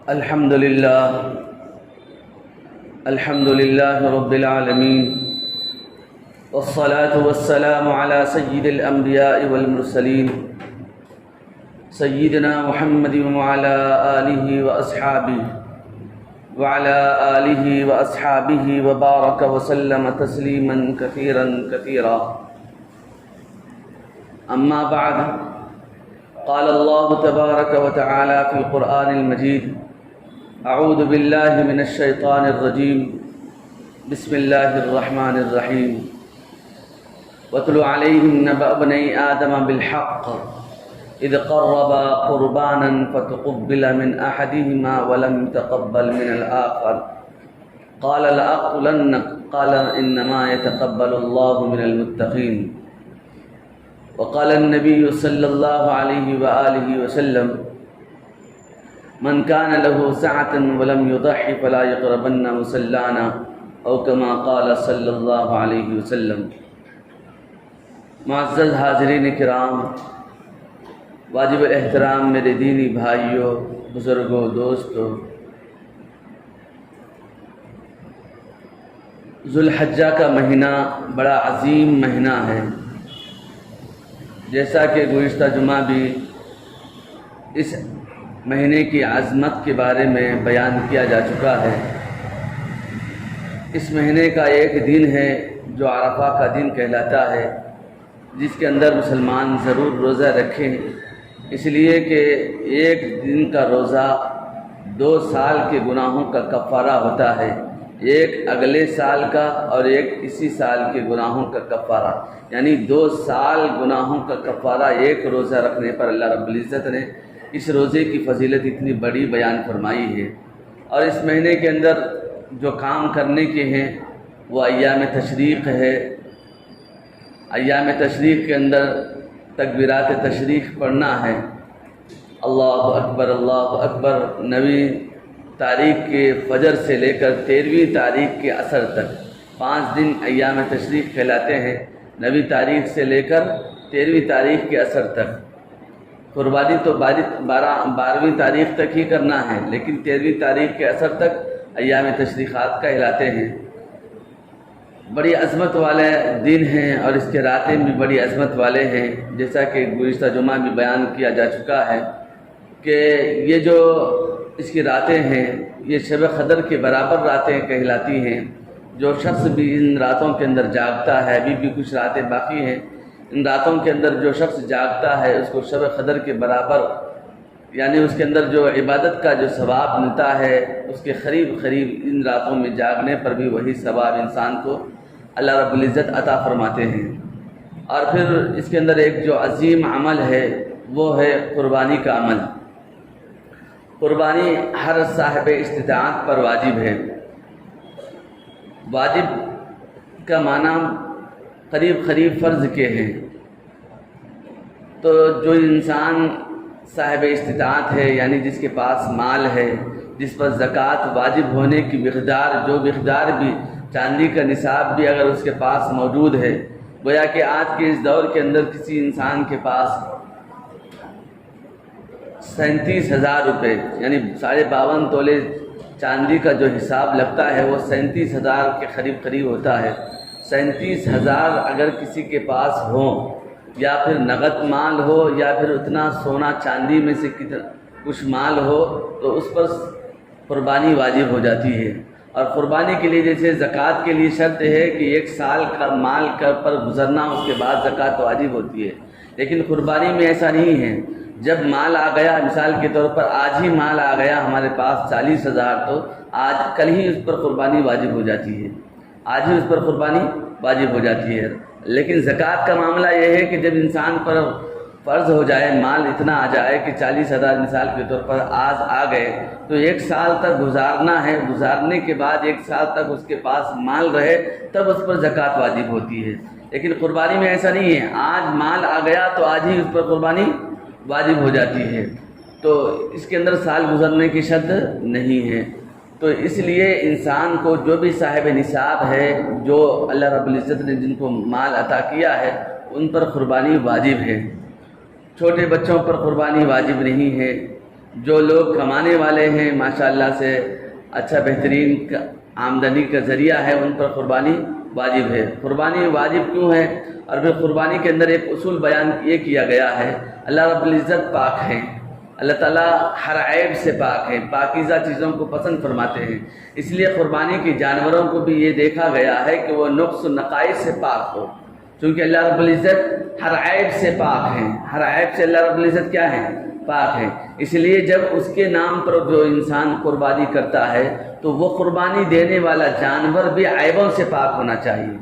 الحمد لله رب العالمين، والصلاة والسلام على سيد الأنبياء والمرسلين سيدنا محمد وعلى آله وأصحابه وبارك وسلم تسليما كثيرا. أما بعد، قال الله تبارك وتعالى في القرآن المجيد: أعوذ بالله من الشيطان الرجيم، بسم الله الرحمن الرحيم. واتل عليهم نبأ بني آدم بالحق إذ قربا قربانا فتقبل من أحدهما ولم يتقبل من الآخر قال لأقتلنك قال إنما يتقبل الله من المتقين. وقال النبي صلى الله عليه وآله وسلم: من كان له سعة ولم يضح فلا يقربن مصلانا، أو كما قال صلی اللہ علیہ وسلم. معزز حاضرین کرام، واجب الاحترام میرے دینی بھائیوں، بزرگوں، دوستوں، ذوالحجہ کا مہینہ بڑا عظیم مہینہ ہے. جیسا کہ گزشتہ جمعہ بھی اس مہینے کی عظمت کے بارے میں بیان کیا جا چکا ہے. اس مہینے کا ایک دن ہے جو عرفہ کا دن کہلاتا ہے، جس کے اندر مسلمان ضرور روزہ رکھیں، اس لیے کہ ایک دن کا روزہ 2 سال کے گناہوں کا کفارہ ہوتا ہے، ایک اگلے سال کا اور ایک اسی سال کے گناہوں کا کفارہ، یعنی 2 سال گناہوں کا کفارہ ایک روزہ رکھنے پر اللہ رب العزت نے اس روزے کی فضیلت اتنی بڑی بیان فرمائی ہے. اور اس مہینے کے اندر جو کام کرنے کے ہیں وہ ایام تشریق ہے. ایام تشریق کے اندر تکبیرات تشریق پڑھنا ہے. اللہ اکبر اللہ اکبر. 9ویں تاریخ کے فجر سے لے کر 13ویں تاریخ کے عصر تک 5 دن ایام تشریق کہلاتے ہیں. 9ویں تاریخ سے لے کر 13ویں تاریخ کے عصر تک. قربانی تو 12ویں تاریخ تک ہی کرنا ہے، لیکن 13ویں تاریخ کے عصر تک ایام تشریقات کہلاتے ہیں. بڑی عظمت والے دن ہیں اور اس کے راتیں بھی بڑی عظمت والے ہیں. جیسا کہ گزشتہ جمعہ میں بیان کیا جا چکا ہے کہ یہ جو اس کی راتیں ہیں یہ شب قدر کے برابر راتیں کہلاتی ہیں. جو شخص بھی ان راتوں کے اندر جاگتا ہے، ابھی بھی کچھ راتیں باقی ہیں، ان راتوں کے اندر جو شخص جاگتا ہے اس کو شب قدر کے برابر، یعنی اس کے اندر جو عبادت کا جو ثواب ملتا ہے اس کے قریب ان راتوں میں جاگنے پر بھی وہی ثواب انسان کو اللہ رب العزت عطا فرماتے ہیں. اور پھر اس کے اندر ایک جو عظیم عمل ہے وہ ہے قربانی کا عمل. قربانی ہر صاحب استطاعت پر واجب ہے. واجب کا معنی قریب فرض کے ہیں. تو جو انسان صاحب استطاعت ہے، یعنی جس کے پاس مال ہے، جس پر زکوٰۃ واجب ہونے کی جو مقدار بھی چاندی کا نصاب بھی اگر اس کے پاس موجود ہے، گویا کہ آج کے اس دور کے اندر کسی انسان کے پاس 37,000 روپے، یعنی 52.5 تولے چاندی کا جو حساب لگتا ہے وہ 37,000 کے قریب ہوتا ہے. 37,000 اگر کسی کے پاس ہو، یا پھر نقد مال ہو یا پھر اتنا سونا چاندی میں سے کچھ مال ہو، تو اس پر قربانی واجب ہو جاتی ہے. اور قربانی کے لیے جیسے زکوٰۃ کے لیے شرط ہے کہ 1 سال کا مال پر گزرنا، اس کے بعد زکوٰۃ واجب ہوتی ہے. لیکن قربانی میں ایسا نہیں ہے. جب مال آ گیا، مثال کے طور پر آج ہی مال آ گیا ہمارے پاس 40,000، تو کل ہی اس پر قربانی واجب ہو جاتی ہے. آج ہی اس پر قربانی واجب ہو جاتی ہے. لیکن زکوٰۃ کا معاملہ یہ ہے کہ جب انسان پر فرض ہو جائے، مال اتنا آ جائے کہ 40,000 مثال کے طور پر آج آ گئے، تو 1 سال تک گزارنا ہے. گزارنے کے بعد 1 سال تک اس کے پاس مال رہے تب اس پر زکوٰۃ واجب ہوتی ہے. لیکن قربانی میں ایسا نہیں ہے. آج مال آ گیا تو آج ہی اس پر قربانی واجب ہو جاتی ہے. تو اس کے اندر سال گزرنے کی شرط نہیں ہے. تو اس لیے انسان کو جو بھی صاحب نصاب ہے، جو اللہ رب العزت نے جن کو مال عطا کیا ہے، ان پر قربانی واجب ہے. چھوٹے بچوں پر قربانی واجب نہیں ہے. جو لوگ کمانے والے ہیں ماشاءاللہ سے اچھا بہترین آمدنی کا ذریعہ ہے، ان پر قربانی واجب ہے۔ قربانی واجب کیوں ہے؟ اور پھر قربانی کے اندر ایک اصول بیان یہ کیا گیا ہے، اللہ رب العزت پاک ہیں، اللہ تعالیٰ ہر عیب سے پاک ہیں، پاکیزہ چیزوں کو پسند فرماتے ہیں، اس لیے قربانی کے جانوروں کو بھی یہ دیکھا گیا ہے کہ وہ نقص و نقائص سے پاک ہو، چونکہ اللہ رب العزت ہر عیب سے پاک ہیں، ہر عیب سے اللہ رب العزت کیا ہے؟ پاک ہے۔ اس لیے جب اس کے نام پر جو انسان قربانی کرتا ہے تو وہ قربانی دینے والا جانور بھی عیبوں سے پاک ہونا چاہیے،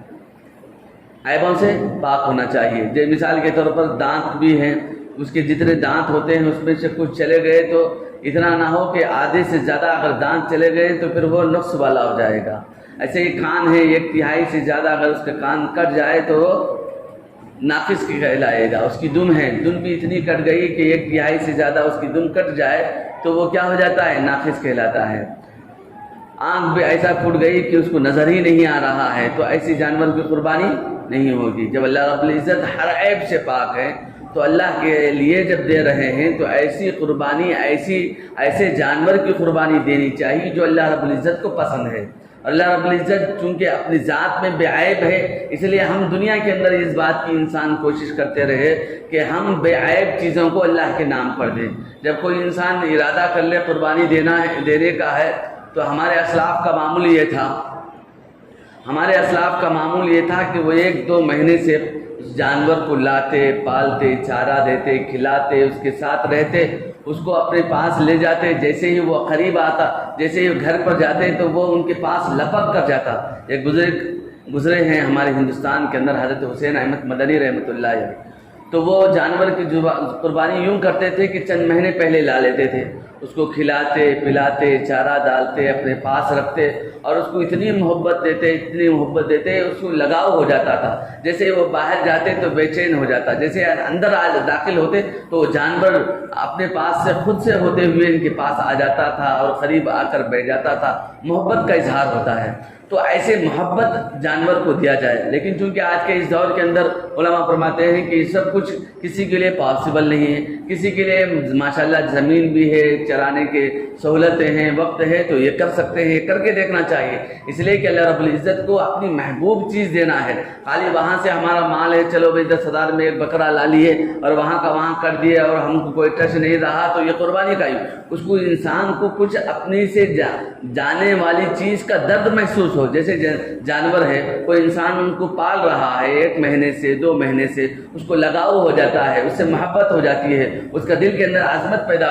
عیبوں سے پاک ہونا چاہیے۔ جیسے مثال کے طور پر دانت بھی ہیں، اس کے جتنے دانت ہوتے ہیں اس میں سے کچھ چلے گئے تو اتنا نہ ہو کہ آدھے سے زیادہ اگر دانت چلے گئے تو پھر وہ نقص والا ہو جائے گا۔ ایسے ہی کان ہے، 1/3 سے زیادہ اگر اس کا کان کٹ جائے تو وہ ناقص کہلائے گا۔ اس کی دم ہے، دم بھی اتنی کٹ گئی کہ 1/3 سے زیادہ اس کی دم کٹ جائے تو وہ کیا ہو جاتا ہے؟ ناقص کہلاتا ہے۔ آنکھ بھی ایسا پھوٹ گئی کہ اس کو نظر ہی نہیں آ رہا ہے تو ایسی جانور کی قربانی نہیں ہوگی۔ جب اللہ رب العزت ہر عیب سے پاک ہے تو اللہ کے لیے جب دے رہے ہیں تو ایسی قربانی، ایسے جانور کی قربانی دینی چاہیے جو اللہ رب العزت کو پسند ہے۔ اللہ رب العزت چونکہ اپنی ذات میں بے عیب ہے، اس لیے ہم دنیا کے اندر اس بات کی انسان کوشش کرتے رہے کہ ہم بے عیب چیزوں کو اللہ کے نام پر دیں۔ جب کوئی انسان ارادہ کر لے قربانی دینے کا ہے تو ہمارے اسلاف کا معمول یہ تھا کہ وہ 1-2 مہینے سے اس جانور کو لاتے، پالتے، چارہ دیتے، کھلاتے، اس کے ساتھ رہتے، اس کو اپنے پاس لے جاتے، جیسے ہی وہ قریب آتا، جیسے ہی گھر پر جاتے تو وہ ان کے پاس لپک کر جاتا۔ ایک گزرے ہیں ہمارے ہندوستان کے اندر حضرت حسین احمد مدنی رحمۃ اللہ علیہ، تو وہ جانور کی قربانی یوں کرتے تھے کہ چند مہینے پہلے لا لیتے تھے، اس کو کھلاتے پلاتے، چارہ ڈالتے، اپنے پاس رکھتے اور اس کو اتنی محبت دیتے اس کو لگاؤ ہو جاتا تھا۔ جیسے وہ باہر جاتے تو بے چین ہو جاتا، جیسے اندر داخل ہوتے تو جانور اپنے پاس سے خود سے ہوتے ہوئے ان کے پاس آ جاتا تھا اور قریب آ کر بیٹھ جاتا تھا۔ محبت کا اظہار ہوتا ہے، تو ایسے محبت جانور کو دیا جائے۔ لیکن چونکہ آج کے اس دور کے اندر علماء فرماتے ہیں کہ یہ سب کچھ کسی کے لیے پاسبل نہیں ہے، کسی کے لیے ماشاءاللہ زمین بھی ہے، چرانے کے سہولتیں ہیں، وقت ہے تو یہ کر سکتے ہیں، کر کے دیکھنا چاہیے۔ اس لیے کہ اللہ رب العزت کو اپنی محبوب چیز دینا ہے۔ خالی وہاں سے ہمارا مال ہے، چلو بھائی 10,000 میں ایک بکرا لا لیے اور وہاں کا وہاں کر دیے اور ہم کو کوئی ٹچ نہیں رہا تو یہ قربانی کا ہی۔ اس کو انسان کو کچھ اپنی سے جانے والی چیز کا درد محسوس ہو، جیسے جانور ہے، کوئی انسان ان کو پال رہا ہے 1 مہینے سے 2 مہینے سے، اس کو لگاؤ ہو جاتا ہے، اس سے محبت ہو جاتی ہے، اس کا دل کے اندر عظمت پیدا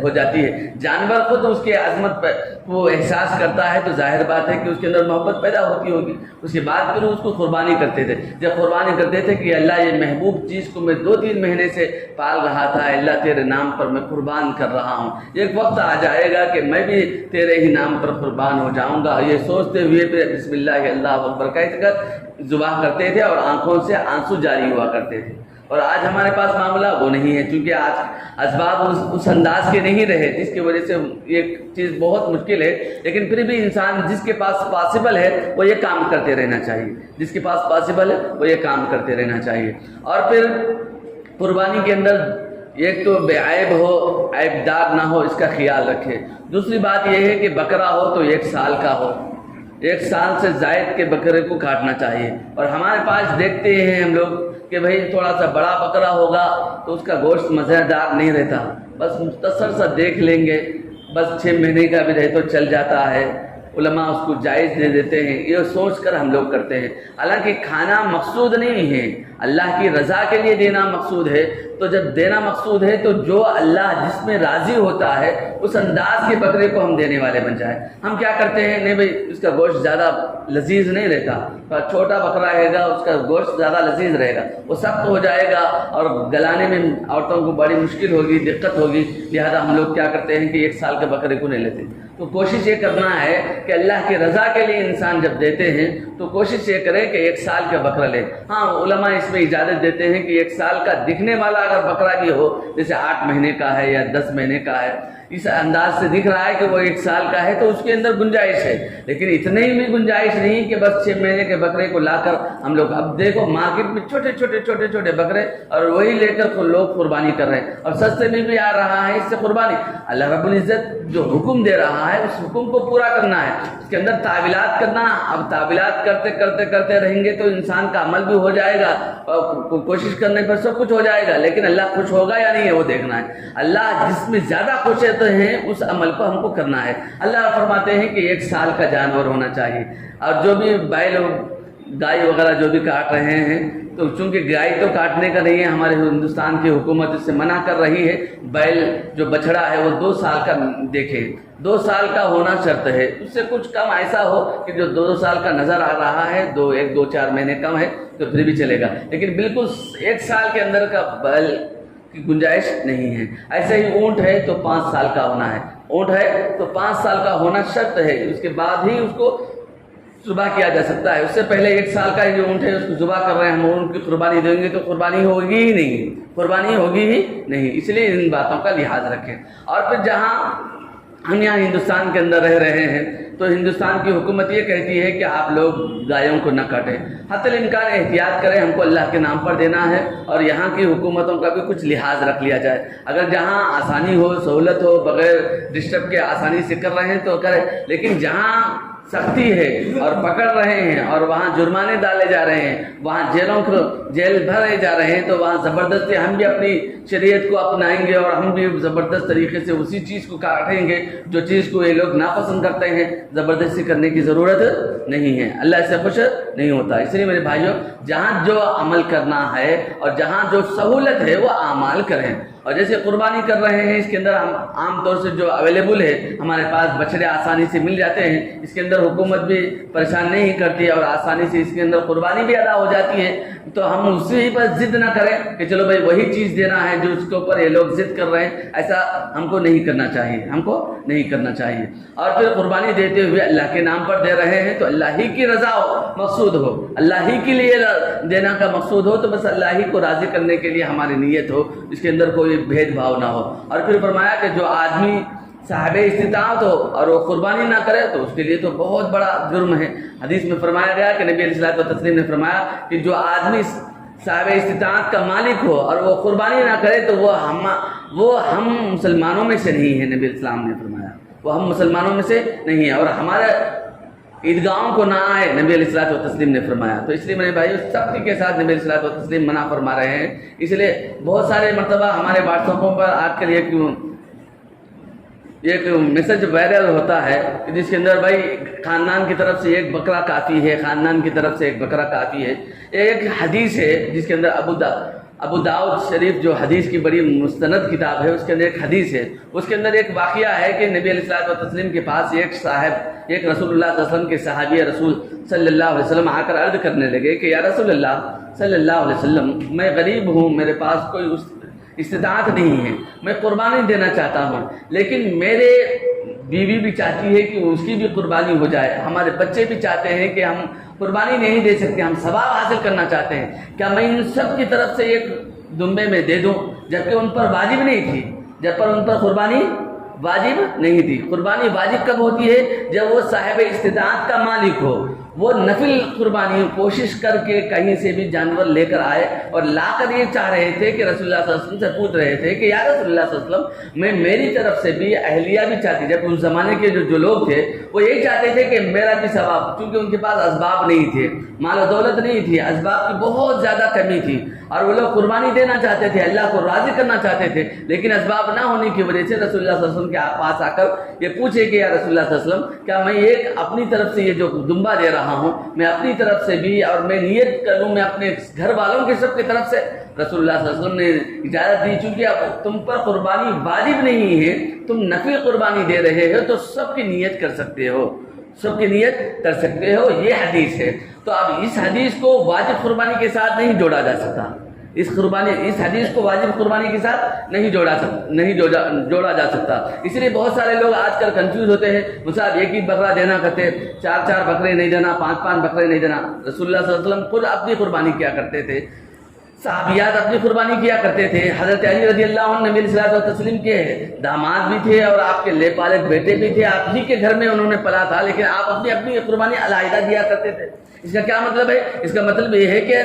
ہو جاتی ہے۔ جانور خود اس کے عظمت کو احساس کرتا ہے تو ظاہر بات ہے کہ اس کے اندر محبت پیدا ہوتی ہوگی۔ اس کے بعد پھر اس کو قربانی کرتے تھے، جب قربانی کرتے تھے کہ اللہ یہ محبوب چیز کو میں 2-3 مہینے سے پال رہا تھا، اللہ تیرے نام پر میں قربان کر رہا ہوں، ایک وقت آ جائے گا کہ میں بھی تیرے ہی نام پر قربان ہو جاؤں گا۔ یہ سوچتے ہوئے پھر بسم اللہ اللہ اکبر کہہ کر ذبح کرتے تھے اور آنکھوں سے آنسو جاری ہوا کرتے تھے۔ اور آج ہمارے پاس معاملہ وہ نہیں ہے، چونکہ آج اسباب اس انداز کے نہیں رہے، جس کی وجہ سے یہ چیز بہت مشکل ہے۔ لیکن پھر بھی انسان جس کے پاس پاسبل ہے وہ یہ کام کرتے رہنا چاہیے، جس کے پاس پاسبل ہے وہ یہ کام کرتے رہنا چاہیے۔ اور پھر قربانی کے اندر ایک تو بے عیب ہو، عیب دار نہ ہو، اس کا خیال رکھے۔ دوسری بات یہ ہے کہ بکرا ہو تو 1 سال کا ہو، 1 سال سے زائد کے بکرے کو کاٹنا چاہیے۔ اور ہمارے پاس دیکھتے ہیں ہم لوگ کہ بھئی تھوڑا سا بڑا بکرا ہوگا تو اس کا گوشت مزیدار نہیں رہتا، بس مختصر سا دیکھ لیں گے، بس 6 مہینے کا بھی رہے تو چل جاتا ہے، علماء اس کو جائز دے دیتے ہیں، یہ سوچ کر ہم لوگ کرتے ہیں۔ حالانکہ کھانا مقصود نہیں ہے، اللہ کی رضا کے لیے دینا مقصود ہے۔ تو جب دینا مقصود ہے تو جو اللہ جس میں راضی ہوتا ہے اس انداز کے بکرے کو ہم دینے والے بن جائیں۔ ہم کیا کرتے ہیں، نہیں بھئی اس کا گوشت زیادہ لذیذ نہیں رہتا، چھوٹا بکرا رہے گا اس کا گوشت زیادہ لذیذ رہے گا، وہ سخت ہو جائے گا اور گلانے میں عورتوں کو بڑی مشکل ہوگی، دقت ہوگی، لہذا ہم لوگ کیا کرتے ہیں کہ 1 سال کے بکرے کو نہیں لیتے۔ تو کوشش یہ کرنا ہے کہ اللہ کی رضا کے لیے انسان جب دیتے ہیں تو کوشش یہ کرے کہ 1 سال کا بکرا لے۔ ہاں علماء اس میں اجازت دیتے ہیں کہ 1 سال کا دکھنے والا اگر بکرا بھی ہو، جیسے 8 مہینے کا ہے یا 10 مہینے کا ہے اس انداز سے دکھ رہا ہے کہ وہ 1 سال کا ہے تو اس کے اندر گنجائش ہے، لیکن اتنے ہی بھی گنجائش نہیں کہ بس 6 مہینے کے بکرے کو لا کر ہم لوگ، اب دیکھو مارکیٹ میں چھوٹے بکرے اور وہی لے کر لوگ قربانی کر رہے ہیں، اور سستے میں بھی آ رہا ہے اس سے قربانی۔ اللہ رب العزت جو حکم دے رہا ہے اس حکم کو پورا کرنا ہے، اس کے اندر تعویلات کرنا۔ اب تعویلات کرتے رہیں گے تو انسان کا عمل بھی ہو جائے گا اور کوشش کرنے پر سب کچھ ہو جائے گا، لیکن اللہ خوش ہوگا یا نہیں ہے وہ دیکھنا ہے۔ اللہ جس میں زیادہ خوش ہوتے ہیں اس عمل کو ہم کو کرنا ہے۔ اللہ فرماتے ہیں کہ 1 سال کا جانور ہونا چاہیے، اور جو بھی بیل گائے وغیرہ جو بھی کاٹ رہے ہیں تو چونکہ گائے تو کاٹنے کا نہیں ہے، ہمارے ہندوستان کی حکومت اس سے منع کر رہی ہے۔ بیل جو بچڑا ہے وہ 2 سال کا دیکھے، 2 سال کا ہونا شرط ہے، اس سے کچھ کم ایسا ہو کہ جو 2 سال کا نظر آ رہا ہے، 2-4 مہینے کم ہے تو پھر بھی چلے گا، لیکن بالکل 1 سال کے اندر کا بیل کی گنجائش نہیں ہے۔ ایسے ہی اونٹ ہے تو 5 سال کا ہونا ہے، اونٹ ہے تو 5 سال کا ہونا شرط ہے، اس کے بعد ہی اس کو ذبح کیا جا سکتا ہے۔ اس سے پہلے 1 سال کا جو اونٹ ہے اس کو ذبح کر رہے ہیں ہم، اونٹ کی قربانی دیں گے تو قربانی ہوگی ہی نہیں، اس لیے ان باتوں کا لحاظ رکھیں۔ اور پھر جہاں ہم یہاں ہندوستان کے اندر رہ رہے ہیں تو ہندوستان کی حکومت یہ کہتی ہے کہ آپ لوگ گایوں کو نہ کاٹیں، حتی الامکان احتیاط کریں، ہم کو اللہ کے نام پر دینا ہے، اور یہاں کی حکومتوں کا بھی کچھ لحاظ رکھ لیا جائے۔ اگر جہاں آسانی ہو، سہولت ہو، بغیر ڈسٹرب کے آسانی سے کر رہے ہیں تو کریں، لیکن جہاں سختی ہے اور پکڑ رہے ہیں اور وہاں جرمانے ڈالے جا رہے ہیں، وہاں جیل بھرے جا رہے ہیں، تو وہاں زبردستی ہم بھی اپنی شریعت کو اپنائیں گے اور ہم بھی زبردست طریقے سے اسی چیز کو کاٹیں گے جو چیز کو یہ لوگ ناپسند کرتے ہیں۔ زبردستی کرنے کی ضرورت نہیں ہے، اللہ اس سے خوش نہیں ہوتا۔ اس لیے میرے بھائیوں، جہاں جو عمل کرنا ہے اور جہاں جو سہولت ہے وہ اعمال کریں۔ اور جیسے قربانی کر رہے ہیں، اس کے اندر ہم عام طور سے جو اویلیبل ہے ہمارے پاس بچڑے آسانی سے مل جاتے ہیں، اس کے اندر حکومت بھی پریشان نہیں کرتی اور آسانی سے اس کے اندر قربانی بھی ادا ہو جاتی ہے، تو ہم اسی پر ضد نہ کریں کہ چلو بھائی وہی چیز دینا ہے جو اس کے اوپر یہ لوگ ضد کر رہے ہیں۔ ایسا ہم کو نہیں کرنا چاہیے، اور پھر قربانی دیتے ہوئے اللہ کے نام پر دے رہے ہیں تو اللہ ہی کی رضا مقصود ہو، اللہ ہی کے لیے دینا کا مقصود ہو، تو بس اللہ ہی کو راضی کرنے کے لیے ہماری نیت ہو، اس کے اندر کوئی بھید بھاؤ نہ ہو۔ اور پھر فرمایا کہ جو آدمی صاحب استطاعت ہو اور وہ قربانی نہ کرے تو اس کے لیے تو بہت بڑا جرم ہے۔ حدیث میں فرمایا گیا کہ نبی علیہ الصلوۃ والتسلیم نے فرمایا کہ جو آدمی صاحب استطاعت کا مالک ہو اور وہ قربانی نہ کرے تو وہ ہم مسلمانوں میں سے نہیں ہے۔ نبی السلام نے فرمایا وہ ہم مسلمانوں میں سے نہیں ہے، اور ہمارے عیدگاہوں کو نہ آئے، نبی علیہ الصلوۃ والتسلیم نے فرمایا۔ تو اس لیے میرے بھائیو، سختی کے ساتھ نبی علیہ الصلوۃ والتسلیم منع فرما رہے ہیں۔ اس لیے بہت سارے مرتبہ ہمارے واٹس ایپوں پر آج کل ایک میسج وائرل ہوتا ہے جس کے اندر بھائی خاندان کی طرف سے 1 بکرا کافی ہے، خاندان کی طرف سے 1 بکرا کافی ہے۔ ایک حدیث ہے جس کے اندر ابو داؤد شریف جو حدیث کی بڑی مستند کتاب ہے، اس کے اندر ایک حدیث ہے، اس کے اندر ایک واقعہ ہے کہ نبی علیہ الصلوۃ والتسلیم کے پاس ایک رسول اللہ صلی اللہ علیہ وسلم کے صحابی رسول صلی اللہ علیہ وسلم آ کر عرض کرنے لگے کہ یا رسول اللہ صلی اللہ علیہ وسلم، میں غریب ہوں، میرے پاس کوئی استطاعت نہیں ہے، میں قربانی دینا چاہتا ہوں، لیکن میرے بیوی بھی چاہتی ہے کہ اس کی بھی قربانی ہو جائے، ہمارے بچے بھی چاہتے ہیں کہ ہم قربانی نہیں دے سکتے، ہم ثواب حاصل کرنا چاہتے ہیں، کیا میں ان سب کی طرف سے 1 دمبے میں دے دوں؟ جبکہ ان پر واجب نہیں تھی، ان پر قربانی واجب نہیں تھی۔ قربانی واجب کب ہوتی ہے؟ جب وہ صاحب استطاعت کا مالک ہو، وہ نفل قربانی کوشش کر کے کہیں سے بھی جانور لے کر آئے اور لا کر یہ چاہ رہے تھے کہ رسول اللہ صلی اللہ علیہ وسلم سے پوچھ رہے تھے کہ یا رسول اللہ صلی اللہ علیہ وسلم، میں میری طرف سے بھی اہلیہ بھی چاہتی، جب اس زمانے کے جو لوگ تھے وہ یہی چاہتے تھے کہ میرا بھی ثواب، کیونکہ ان کے پاس اسباب نہیں تھے، مال و دولت نہیں تھی، اسباب کی بہت زیادہ کمی تھی، اور وہ لوگ قربانی دینا چاہتے تھے، اللہ کو راضی کرنا چاہتے تھے، لیکن اسباب نہ ہونے کی وجہ سے رسول اللہ صلی اللہ علیہ وسلم کے پاس آ کر یہ پوچھے کہ یا رسول اللہ صلی اللہ علیہ وسلم، کیا میں ایک اپنی طرف سے یہ جو دمبا دے رہا ہوں میں اپنی طرف سے بھی، اور میں نیت کروں میں اپنے گھر والوں کے سب کی طرف سے؟ رسول اللہ صلی اللہ علیہ وسلم نے اجازت دی، چونکہ اب تم پر قربانی واجب نہیں ہے، تم نفل قربانی دے رہے ہو تو سب کی نیت کر سکتے ہو، یہ حدیث ہے۔ تو اب اس حدیث کو واجب قربانی کے ساتھ نہیں جوڑا جا سکتا، اس حدیث کو واجب قربانی کے ساتھ نہیں جوڑا جا سکتا۔ اس لیے بہت سارے لوگ آج کل کنفیوز ہوتے ہیں، صاحب 1 بکرا دینا کرتے، 4 بکرے نہیں دینا، 5 بکرے نہیں دینا۔ رسول اللہ صلی اللہ علیہ وسلم خود اپنی قربانی کیا کرتے تھے، صحابیات اپنی قربانی کیا کرتے تھے. حضرت علی رضی اللہ عنہ نبی صلی اللہ علیہ وسلم کے داماد بھی تھے اور آپ کے لے پالک بیٹے بھی تھے. آپ ہی کے گھر میں انہوں نے پلا تھا, لیکن آپ اپنی اپنی قربانی علیحدہ دیا کرتے تھے. اس کا کیا مطلب ہے؟ اس کا مطلب یہ ہے کہ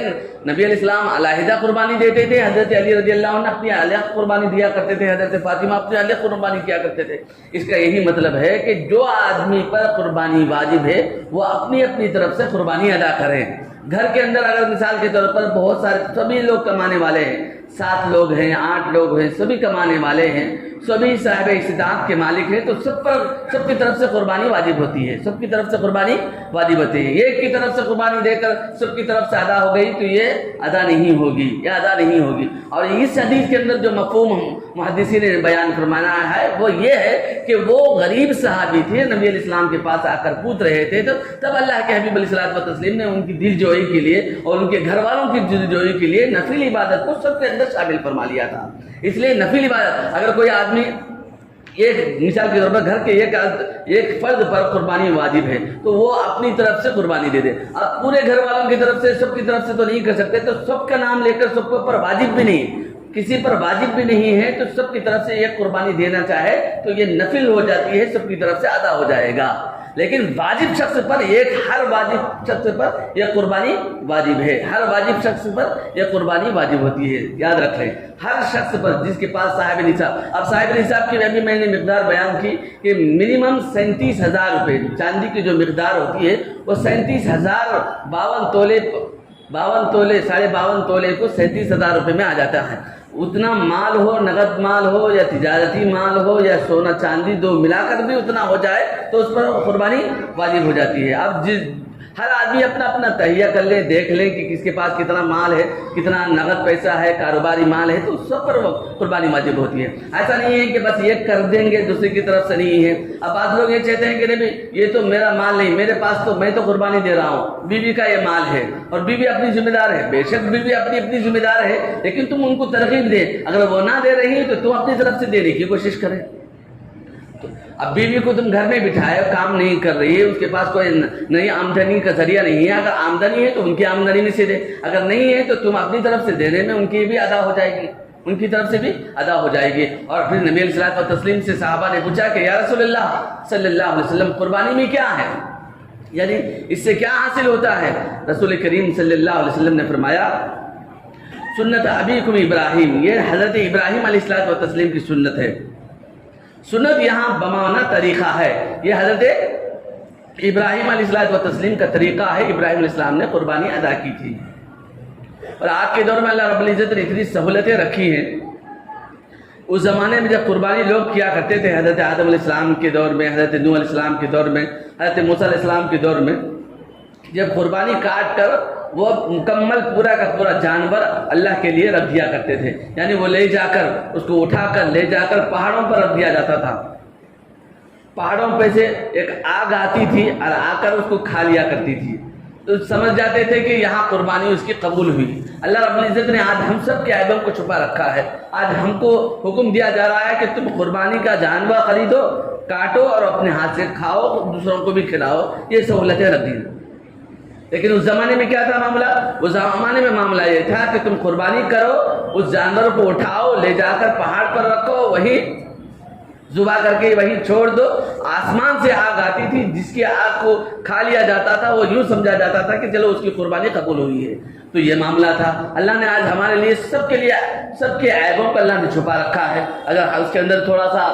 نبی علیہ السلام علیحدہ قربانی دیتے تھے, حضرت علی رضی اللہ عنہ اپنی علیحدہ قربانی دیا کرتے تھے, حضرت فاطمہ اپنی علیحدہ قربانی کیا کرتے تھے. اس کا یہی مطلب ہے کہ جو آدمی پر قربانی واجب ہے وہ اپنی اپنی طرف سے قربانی ادا کریں. گھر کے اندر اگر مثال کے طور پر بہت سارے سبھی لوگ کمانے والے ہیں, 7 لوگ ہیں, 8 لوگ ہیں, سبھی کمانے والے ہیں, سبھی صاحب استطاعت کے مالک ہیں, تو سب کی طرف سے قربانی واجب ہوتی ہے. سب کی طرف سے قربانی واجب ہوتی ہے. ایک کی طرف سے قربانی دے کر سب کی طرف سے ادا ہو گئی تو یہ ادا نہیں ہوگی, یہ ادا نہیں ہوگی. اور اس حدیث کے اندر جو مفہوم محدثین نے بیان فرمایا ہے وہ یہ ہے کہ وہ غریب صحابی تھے, نبی علیہ السلام کے پاس آ کر پوچھ رہے تھے, تو تب اللہ کے حبیب علیہ الصلوۃ والتسلیم نے ان کی دل جوئی کے لیے اور ان کے گھر والوں کی دل جوئی کے لیے نفل عبادت کو سب کے اندر شامل فرما لیا تھا. اس لیے نفل عبادت, اگر کوئی آدمی ایک مثال کے طور پر گھر کے ایک فرد پر قربانی واجب ہے تو وہ اپنی طرف سے قربانی دے دے. اب پورے گھر والوں کی طرف سے, سب کی طرف سے تو نہیں کر سکتے, تو سب کا نام لے کر سب کے اوپر واجب بھی نہیں, کسی پر واجب بھی نہیں ہے, تو سب کی طرف سے ایک قربانی دینا چاہے تو یہ نفل ہو جاتی ہے, سب کی طرف سے ادا ہو جائے گا. لیکن واجب شخص پر ہر واجب شخص پر یہ قربانی واجب ہے, ہر واجب شخص پر یہ قربانی واجب ہوتی ہے. یاد رکھ لیں, ہر شخص پر جس کے پاس صاحب نصاب. اب صاحب نصاب کی ابھی میں نے مقدار بیان کی کہ منیمم 37,000 روپے چاندی کی جو مقدار ہوتی ہے وہ 37,000 52 تولے 52 تولے کو 37,000 روپے میں آ جاتا ہے. اتنا مال ہو, نقد مال ہو یا تجارتی مال ہو یا سونا چاندی دو ملا کر بھی اتنا ہو جائے تو اس پر قربانی واجب ہو جاتی ہے. اب ہر آدمی اپنا اپنا تہیہ کر لیں, دیکھ لیں کہ کس کے پاس کتنا مال ہے, کتنا نقد پیسہ ہے, کاروباری مال ہے, تو سب پر قربانی واجب ہوتی ہے. ایسا نہیں ہے کہ بس یہ کر دیں گے, دوسرے کی طرف سے نہیں ہے. اب بعض لوگ یہ چاہتے ہیں کہ نہیں یہ تو میرا مال نہیں, میرے پاس تو میں تو قربانی دے رہا ہوں, بیوی کا یہ مال ہے اور بیوی اپنی ذمہ دار ہے. بے شک بیوی اپنی ذمہ دار ہے, لیکن تم ان کو ترغیب دے, اگر وہ نہ دے رہی تو تم اپنی طرف سے دینے کی کوشش کریں. اب بیوی کو تم گھر میں بٹھائے, کام نہیں کر رہی ہے, اس کے پاس کوئی نئی آمدنی کا ذریعہ نہیں ہے, اگر آمدنی ہے تو ان کی آمدنی میں سے دے, اگر نہیں ہے تو تم اپنی طرف سے دینے میں ان کی بھی ادا ہو جائے گی, ان کی طرف سے بھی ادا ہو جائے گی. اور پھر نبی علیہ الصلوۃ والتسلیم سے صحابہ نے پوچھا کہ یا رسول اللہ صلی اللہ علیہ وسلم قربانی میں کیا ہے, یعنی اس سے کیا حاصل ہوتا ہے؟ رسول کریم صلی اللہ علیہ وسلم نے فرمایا سنت ابیکم ابراہیم, یہ حضرت ابراہیم علیہ الصلوۃ والتسلیم کی سنت ہے. سنت یہاں بمانا طریقہ ہے, یہ حضرت ابراہیم علیہ الصلوۃ والتسلیم کا طریقہ ہے. ابراہیم علیہ السلام نے قربانی ادا کی تھی, اور آج کے دور میں اللہ رب العزت نے اتنی سہولتیں رکھی ہیں. اس زمانے میں جب قربانی لوگ کیا کرتے تھے, حضرت آدم علیہ السلام کے دور میں, حضرت نوح علیہ السلام کے دور میں, حضرت موسیٰ علیہ السلام کے دور میں, جب قربانی کاٹ کر وہ مکمل پورا کا پورا جانور اللہ کے لیے رکھ دیا کرتے تھے, یعنی وہ لے جا کر اس کو اٹھا کر لے جا کر پہاڑوں پر رکھ دیا جاتا تھا. پہاڑوں پہ سے ایک آگ آتی تھی اور آ کر اس کو کھا لیا کرتی تھی, تو سمجھ جاتے تھے کہ یہاں قربانی اس کی قبول ہوئی. اللہ رب العزت نے آج ہم سب کے عیبوں کو چھپا رکھا ہے. آج ہم کو حکم دیا جا رہا ہے کہ تم قربانی کا جانور خریدو, کاٹو اور اپنے ہاتھ سے کھاؤ, دوسروں کو بھی کھلاؤ, یہ سہولتیں رکھ دی. لیکن اس زمانے میں کیا تھا معاملہ؟ اس زمانے میں معاملہ یہ تھا کہ تم قربانی کرو, اس جانور کو اٹھاؤ, لے جا کر پہاڑ پر رکھو, وہی ذبح کر کے وہی چھوڑ دو. آسمان سے آگ آتی تھی, جس کی آگ کو کھا لیا جاتا تھا وہ یوں سمجھا جاتا تھا کہ چلو اس کی قربانی قبول ہوئی ہے. تو یہ معاملہ تھا. اللہ نے آج ہمارے لیے سب کے عیبوں کو اللہ نے چھپا رکھا ہے. اگر اس کے اندر تھوڑا سا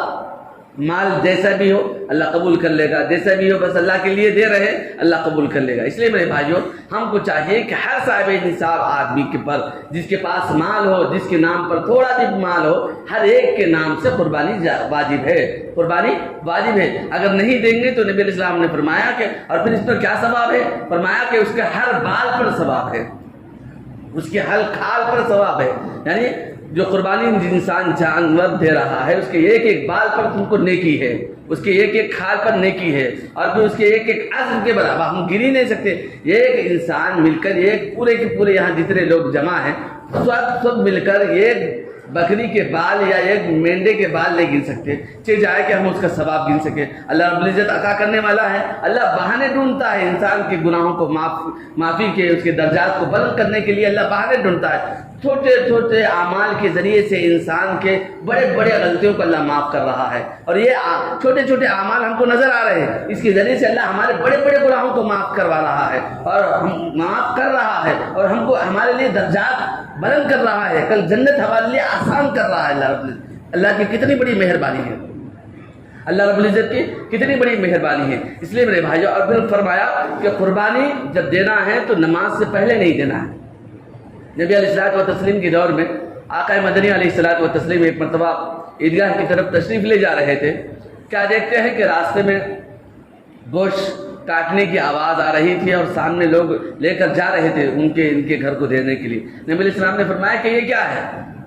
مال جیسا بھی ہو اللہ قبول کر لے گا, جیسا بھی ہو بس اللہ کے لیے دے رہے اللہ قبول کر لے گا. اس لیے میرے بھائیوں, ہم کو چاہیے کہ ہر صاحب نصاب آدمی کے پر, جس کے پاس مال ہو, جس کے نام پر تھوڑا بھی مال ہو, ہر ایک کے نام سے قربانی واجب ہے, قربانی واجب ہے. اگر نہیں دیں گے تو نبی علیہ السلام نے فرمایا کہ, اور پھر اس پر کیا ثواب ہے؟ فرمایا کہ اس کے ہر بال پر ثواب ہے, اس کے ہر کھال پر ثواب ہے. یعنی جو قربانی انسان جانور دے رہا ہے اس کے ایک ایک بال پر تم کو نیکی ہے, اس کے ایک ایک کھال پر نیکی ہے, اور پھر اس کے ایک ایک عزم کے برابر ہم گر ہی نہیں سکتے. ایک انسان مل کر, ایک پورے کے پورے یہاں جتنے لوگ جمع ہیں سب مل کر ایک بکری کے بال یا ایک مینڈے کے بال نہیں گن سکتے. چاہے کہ ہم اس کا ثواب گن سکیں. اللہ رب العزت عطا کرنے والا ہے. اللہ بہانے ڈھونڈتا ہے انسان کے گناہوں کو معافی کے, اس کے درجات کو بلند کرنے کے لیے اللہ بہانے ڈھونڈتا ہے. چھوٹے چھوٹے اعمال کے ذریعے سے انسان کے بڑے بڑے غلطیوں کو اللہ معاف کر رہا ہے، اور یہ چھوٹے چھوٹے اعمال ہم کو نظر آ رہے ہیں، اس کے ذریعے سے اللہ ہمارے بڑے بڑے گناہوں کو معاف کروا رہا ہے، اور معاف کر رہا ہے، اور ہم کو ہمارے لیے درجات بلند کر رہا ہے، کل جنت ہمارے لیے آسان کر رہا ہے۔ اللہ کی کتنی بڑی مہربانی ہے، اللہ رب العزت کی کتنی بڑی مہربانی ہے۔ اس لیے میرے بھائیوں، اور پھر فرمایا کہ قربانی جب دینا ہے تو نماز سے پہلے نہیں دینا ہے۔ نبی علیہ الصلوۃ والتسلیم کے دور میں آقا مدنی علیہ الصلوۃ والتسلیم ایک مرتبہ عیدگاہ کی طرف تشریف لے جا رہے تھے، کیا دیکھتے ہیں کہ راستے میں گوشت کاٹنے کی آواز آ رہی تھی، اور سامنے لوگ لے کر جا رہے تھے ان کے گھر کو دینے کے لیے۔ نبی علیہ السلام نے فرمایا کہ یہ کیا ہے؟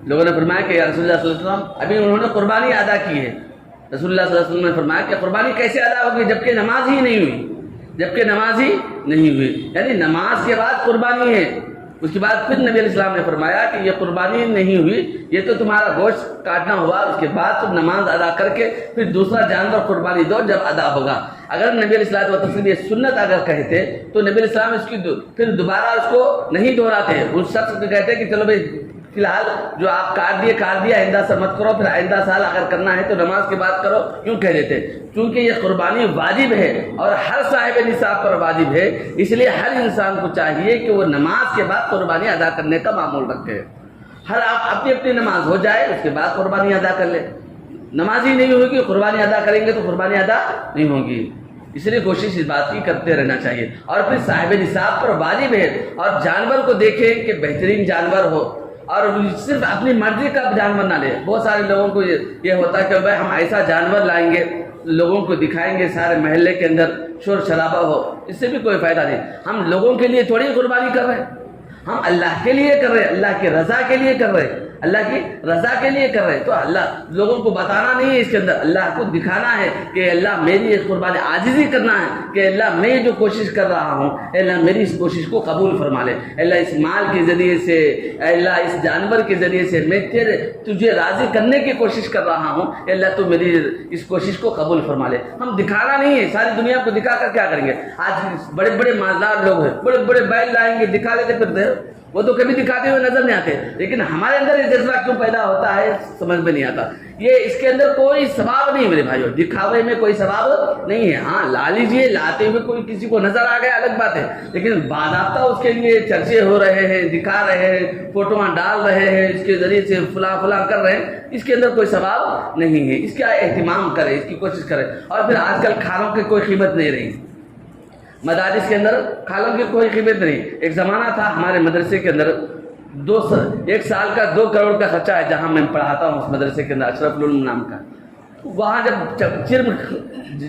لوگوں نے فرمایا کہ یا رسول اللہ صلی اللہ علیہ وسلم، ابھی انہوں نے قربانی ادا کی ہے۔ رسول اللہ صلی اللہ علیہ وسلم نے فرمایا کہ قربانی کیسے ادا ہوگی جبکہ نماز ہی نہیں ہوئی، جبکہ نماز ہی نہیں ہوئی، یعنی نماز کے بعد قربانی ہے۔ اس کے بعد پھر نبی علیہ السلام نے فرمایا کہ یہ قربانی نہیں ہوئی، یہ تو تمہارا گوشت کاٹنا ہوا، اس کے بعد تم نماز ادا کر کے پھر دوسرا جانور قربانی دو جب ادا ہوگا۔ اگر نبی علیہ الصلوۃ والتسلیم یہ سنت اگر کہتے تو نبی علیہ السلام اس کی پھر دوبارہ اس کو نہیں دہراتے، اس شخص کو کہتے کہ چلو بھائی فی الحال جو آپ کاٹ دیا آئندہ سے مت کرو، پھر آئندہ سال اگر کرنا ہے تو نماز کے بعد کرو، کیوں کہہ دیتے؟ کیونکہ یہ قربانی واجب ہے اور ہر صاحب نصاب پر واجب ہے، اس لیے ہر انسان کو چاہیے کہ وہ نماز کے بعد قربانی ادا کرنے کا معمول رکھے۔ ہر آپ اپنی اپنی نماز ہو جائے، اس کے بعد قربانی ادا کر لے۔ نماز ہی نہیں ہوگی، قربانی ادا کریں گے تو قربانی ادا نہیں ہوگی، اس لیے کوشش اس بات کی کرتے رہنا چاہیے۔ اور پھر صاحب نصاب پر واجب ہے، اور جانور کو دیکھیں کہ بہترین جانور ہو، اور صرف اپنی مرضی کا جانور نہ لے۔ بہت سارے لوگوں کو یہ ہوتا ہے کہ بھائی ہم ایسا جانور لائیں گے، لوگوں کو دکھائیں گے، سارے محلے کے اندر شور شرابہ ہو، اس سے بھی کوئی فائدہ نہیں۔ ہم لوگوں کے لیے تھوڑی قربانی کر رہے ہیں، ہم اللہ کے لیے کر رہے ہیں، اللہ کی رضا کے لیے کر رہے ہیں، اللہ کی رضا کے لیے کر رہے ہیں۔ تو اللہ لوگوں کو بتانا نہیں ہے، اس کے اندر اللہ کو دکھانا ہے کہ اللہ میری یہ قربانی، عاجزی کرنا ہے کہ اللہ میں جو کوشش کر رہا ہوں، اللہ میری اس کوشش کو قبول فرما لے۔ اللہ اس مال کے ذریعے سے، اللہ اس جانور کے ذریعے سے میں تجھے راضی کرنے کی کوشش کر رہا ہوں، اللہ تو میری اس کوشش کو قبول فرما لے۔ ہم دکھانا نہیں ہے، ساری دنیا کو دکھا کر کیا کریں گے؟ آج بڑے بڑے مالدار لوگ ہیں، بڑے بڑے بیل لائیں گے، دکھا لیتے پھرتے، وہ تو کبھی دکھاتے ہوئے نظر نہیں آتے، لیکن ہمارے اندر یہ جذبہ کیوں پیدا ہوتا ہے سمجھ میں نہیں آتا۔ یہ اس کے اندر کوئی ثواب نہیں میرے بھائیوں، دکھاوے میں کوئی ثواب نہیں ہے۔ ہاں لا لیجیے، لاتے ہوئے کوئی کسی کو نظر آ گیا الگ بات ہے، لیکن باضابطہ اس کے لیے چرچے ہو رہے ہیں، دکھا رہے ہیں، فوٹواں ڈال رہے ہیں، اس کے ذریعے سے فلاں کر رہے ہیں، اس کے اندر کوئی ثواب نہیں ہے۔ اس کا اہتمام کریں، اس کی کوشش کریں۔ اور پھر آج کل کھانوں کی کوئی قیمت نہیں رہی، مدارس کے اندر کھالوں کی کوئی قیمت نہیں۔ ایک زمانہ تھا ہمارے مدرسے کے اندر ایک سال کا 2 کروڑ کا خرچہ ہے، جہاں میں پڑھاتا ہوں اس مدرسے کے اندر، اشرف العلوم نام کا۔ وہاں جب چرم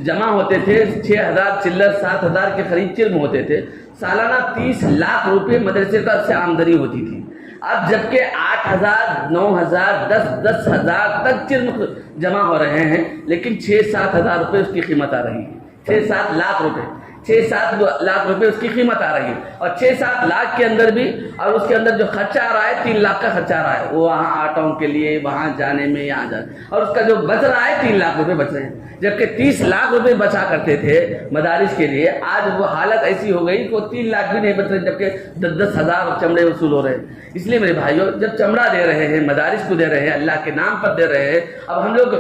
جمع ہوتے تھے 6,000 چلر 7,000 کے قریب چرم ہوتے تھے، سالانہ 30 لاکھ روپے مدرسے کا سے آمدنی ہوتی تھی۔ اب جبکہ 8,000 9,000 10,000 تک چرم جمع ہو رہے ہیں، لیکن 6-7 ہزار روپے اس کی قیمت آ رہی ہے، 6-7 لاکھ روپے، 6-7 لاکھ روپے اس کی قیمت آ رہی ہے۔ اور 6-7 لاکھ کے اندر بھی، اور اس کے اندر جو خرچہ آ رہا ہے 3 لاکھ کا خرچہ آ رہا ہے، وہ وہاں آٹوں کے لیے، وہاں جانے میں، یہاں جانے، اور اس کا جو بچ رہا ہے 3 لاکھ روپے بچ رہے ہیں، جبکہ 30 لاکھ روپے بچا کرتے تھے مدارس کے لیے۔ آج وہ حالت ایسی ہو گئی کہ وہ 3 لاکھ بھی نہیں بچ رہے، جبکہ 10-10 ہزار چمڑے وصول ہو رہے ہیں۔ اس لیے میرے بھائیوں، جب چمڑا دے رہے ہیں، مدارس کو دے رہے ہیں، اللہ کے نام پر دے رہے ہیں، اب ہم لوگ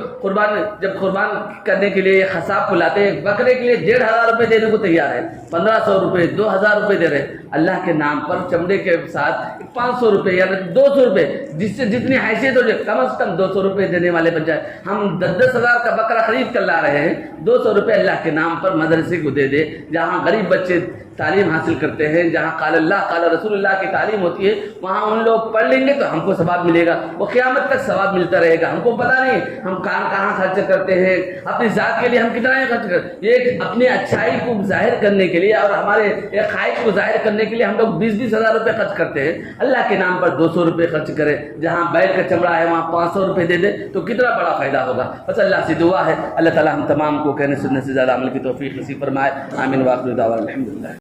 جب قربان کرنے کے لیے خصاب کو لاتے ہیں، بکرے کے لیے 1,500 روپے دینے کو تیار ہے، 1,500 روپے 2,000 روپے دے رہے ہیں، اللہ کے نام پر چمڑے کے ساتھ 500 روپے یا 200 روپے، جس سے جتنی حیثیت ہو جائے، کم از کم 200 روپے دینے والے بن جائے۔ ہم 10-10 ہزار کا بکرا خرید کر لا رہے ہیں، 200 روپے اللہ کے نام پر مدرسے کو دے دے، جہاں غریب بچے تعلیم حاصل کرتے ہیں، جہاں قال اللہ قال رسول اللہ کی تعلیم ہوتی ہے، وہاں ان لوگ پڑھ لیں گے تو ہم کو ثواب ملے گا، وہ قیامت تک ثواب ملتا رہے گا۔ ہم کو پتہ نہیں ہم کہاں خرچ کرتے ہیں، اپنی ذات کے لیے ہم کتنا خرچ کرتے ہیں، یہ اپنی اچھائی کو ظاہر کرنے کے لیے اور ہمارے ایک خواہش کو ظاہر کرنے کے لیے ہم لوگ 20-20 ہزار روپے خرچ کرتے ہیں۔ اللہ کے نام پر 200 روپے خرچ کرے، جہاں بیل کا چمڑا ہے وہاں 500 روپے دے دے تو کتنا بڑا فائدہ ہوگا۔ بس اللہ سے دعا ہے اللہ تعالیٰ ہم تمام کو کہنے سننے سے زیادہ عمل کی توفیق نصیب فرمائے۔ آمین واخر دعوانا الحمدللہ۔